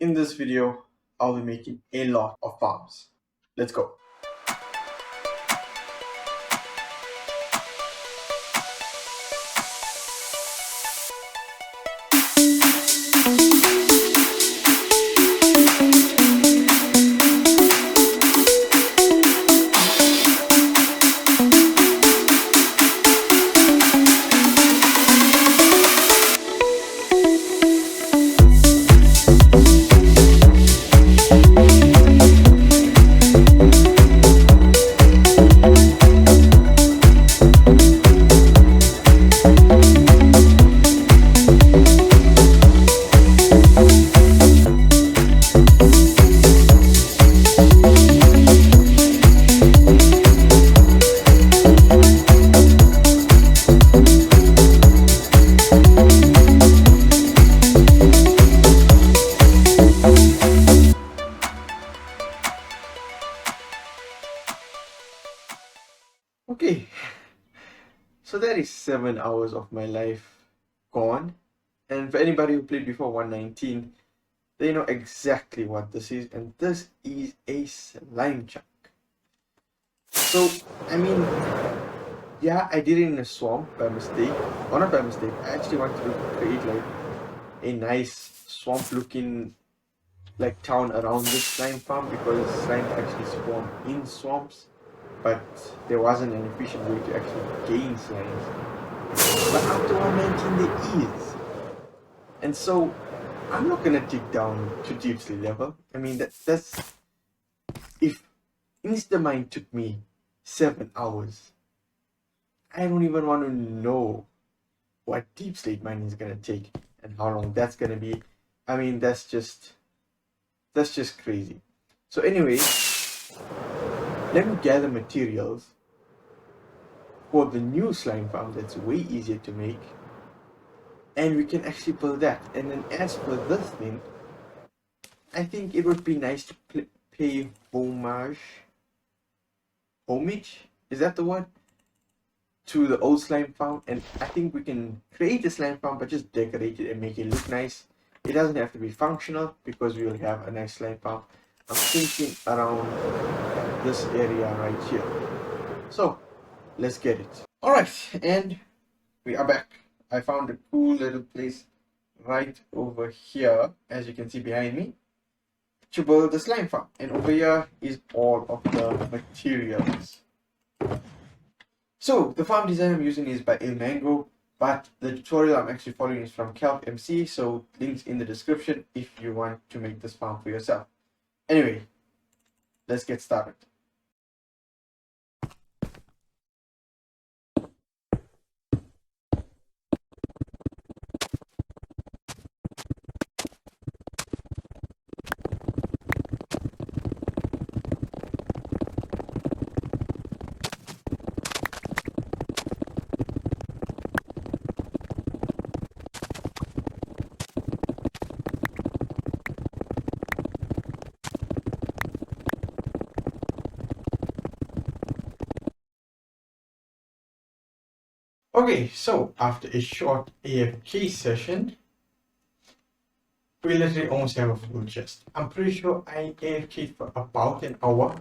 In this video, I'll be making a lot of farms. Let's go. Okay, so that is 7 hours of my life gone. And for anybody who played before 119, they know exactly what this is, and this is a slime chunk. So, I mean, yeah, I did it in a swamp by mistake. Or not by mistake, I actually wanted to create like a nice swamp looking like town around this slime farm because slime actually spawn in swamps, but there wasn't an efficient way to actually gain slimes. But after 119 there is. And so I'm not gonna dig down to deep sea level. I mean that's if Instamind took me 7 hours, I don't even want to know what deep slate mining is gonna take and how long that's gonna be. I mean that's just crazy. So anyway, let me gather materials for the new slime farm that's way easier to make, and we can actually build that. And then as for this thing, I think it would be nice to pay homage, is that the word, to the old slime farm. And I think we can create a slime farm but just decorate it and make it look nice. It doesn't have to be functional because we will have a nice slime farm. I'm thinking around this area right here. So let's get it. Alright, and we are back. I found a cool little place right over here, as you can see behind me, to build the slime farm. And over here is all of the materials. So the farm design I'm using is by Ilmango, but the tutorial I'm actually following is from Kelp MC, so links in the description if you want to make this farm for yourself. Anyway, let's get started. Okay, so after a short AFK session, we literally almost have a full chest. I'm pretty sure I AFK'd for about an hour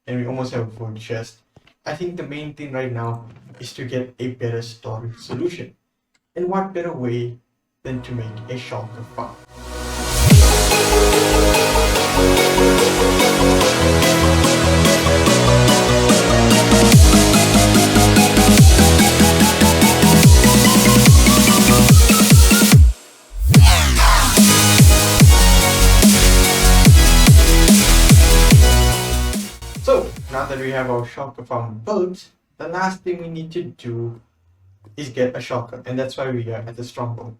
and we almost have a full chest. I think the main thing right now is to get a better storage solution. And what better way than to make a shulker farm? So now that we have our shulker farm built, the last thing we need to do is get a shulker, and that's why we are at the stronghold.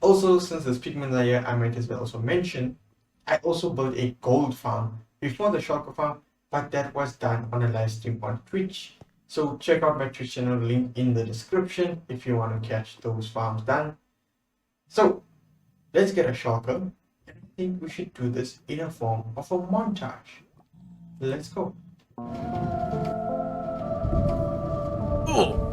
Also, since the pigments are here, I might as well also mention, I also built a gold farm before the shulker farm, but that was done on a live stream on Twitch. So check out my Twitch channel, link in the description if you want to catch those farms done. So let's get a shulker, and I think we should do this in a form of a montage. Let's go. Oh.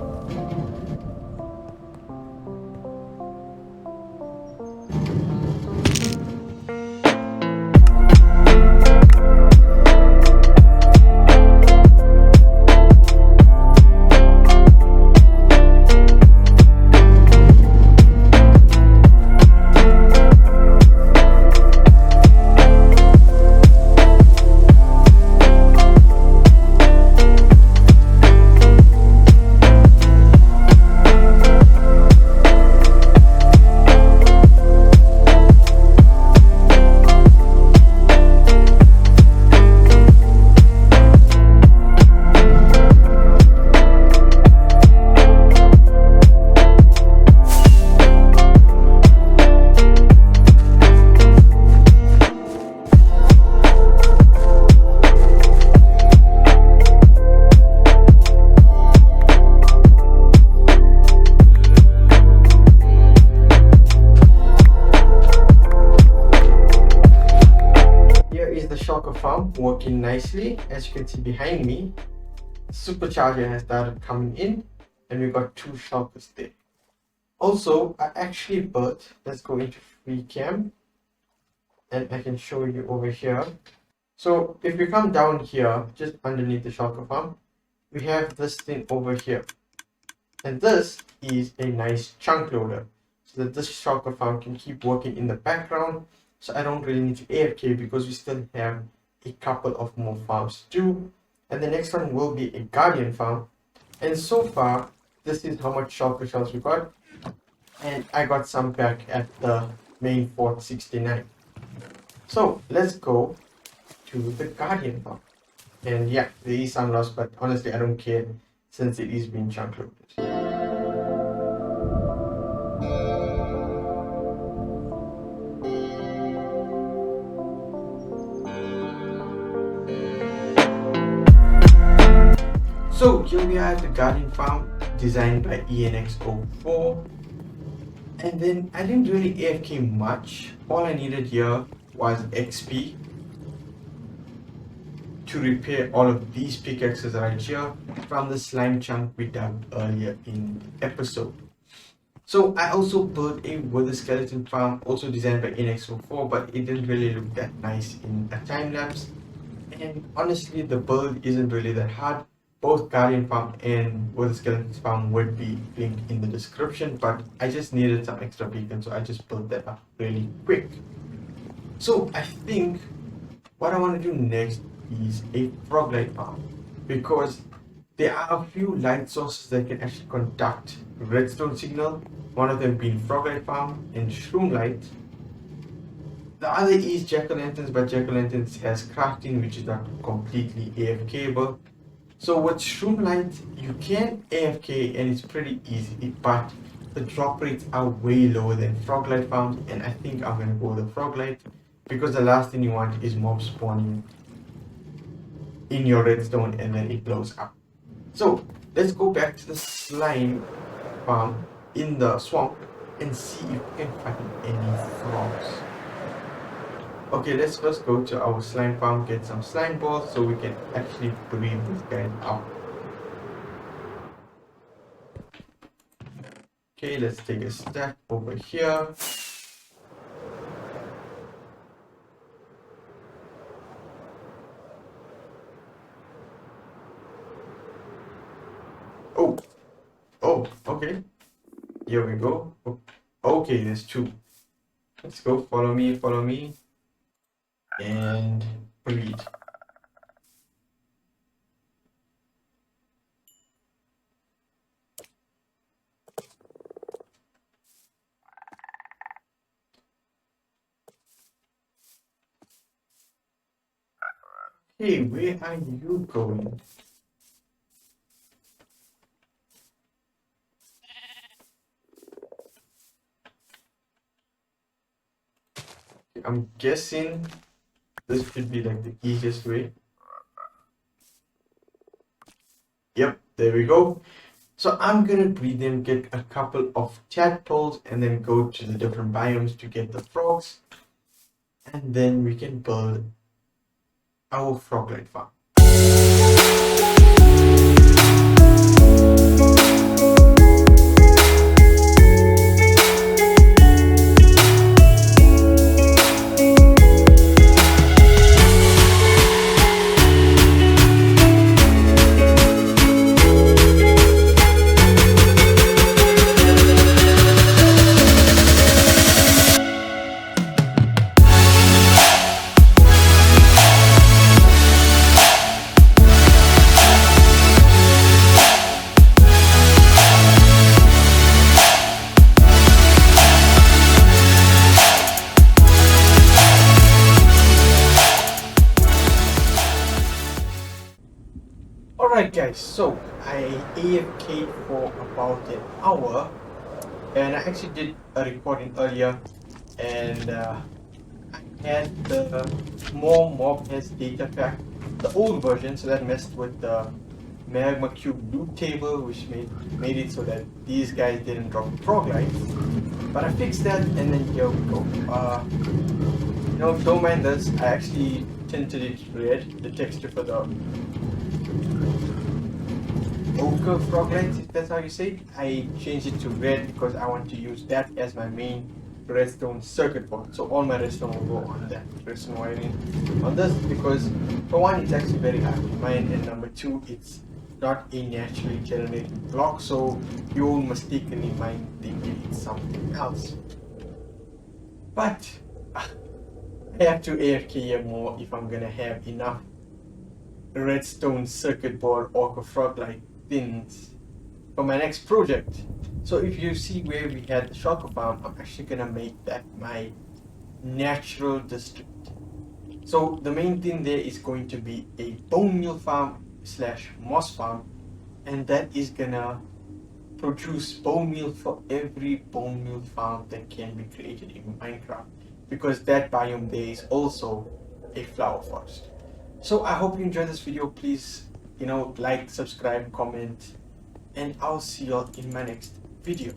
shulker farm working nicely. As you can see behind me, supercharger has started coming in and we've got 2 shulkers there. Also, I actually built, let's go into free cam and I can show you over here. So if we come down here, just underneath the shulker farm, we have this thing over here. And this is a nice chunk loader, so that this shulker farm can keep working in the background. So I don't really need to AFK because we still have a couple of more farms to do. And the next one will be a guardian farm. And so far, this is how much shulker shells we got. And I got some back at the main Fort 69. So let's go to the guardian farm. And yeah, there is some loss, but honestly I don't care since it is being chunk loaded. So here we are at the guardian farm, designed by ENX04. And then I didn't really AFK much. All I needed here was XP to repair all of these pickaxes right here from the slime chunk we dug earlier in the episode. So I also built a wither skeleton farm, also designed by ENX04, but it didn't really look that nice in a time lapse. And honestly, the build isn't really that hard. Both guardian farm and wither skeleton farm would be linked in the description, but I just needed some extra beacon, so I just built that up really quick. So I think what I want to do next is a frog light farm, because there are a few light sources that can actually conduct redstone signal, one of them being frog light farm and shroom light. The other is jack-o'-lanterns, but jack-o'-lanterns has crafting, which is not completely AFKable. So with shroom light, you can AFK and it's pretty easy, but the drop rates are way lower than frog light farms, and I think I'm gonna go with the frog light because the last thing you want is mob spawning in your redstone and then it blows up. So let's go back to the slime farm in the swamp and see if we can find any frogs. Okay, let's first go to our slime farm, get some slime balls so we can actually breed this guy out. Okay, let's take a stack over here. Oh, okay. Here we go. Okay, there's 2. Let's go, follow me. And breed. Hey, where are you going? I'm guessing this should be like the easiest way. Yep, there we go. So I'm gonna breed them, get a couple of tadpoles, and then go to the different biomes to get the frogs. And then we can build our frog light farm. Alright guys, so I AFK'd for about an hour and I actually did a recording earlier, and I had the more mob heads data pack, the old version, so that messed with the magma cube loot table, which made it so that these guys didn't drop frog lights. But I fixed that, and then here we go. Don't mind this, I actually tinted it red, the texture for the ochre frog lights, if that's how you say it. I changed it to red because I want to use that as my main redstone circuit board. So all my redstone will go on that redstone wiring on this, because for one, it's actually very hard to mine, and number two, it's not a naturally generated block, so you won't mistakenly mine thinking it's something else. But I have to AFK here more if I'm gonna have enough redstone circuit board or frog light things for my next project. So if you see where we had the shulker farm, I'm actually gonna make that my natural district. So the main thing there is going to be a bone meal farm slash moss farm, and that is gonna produce bone meal for every bone meal farm that can be created in Minecraft, because that biome there is also a flower forest. So I hope you enjoyed this video. Please, like, subscribe, comment, and I'll see you all in my next video.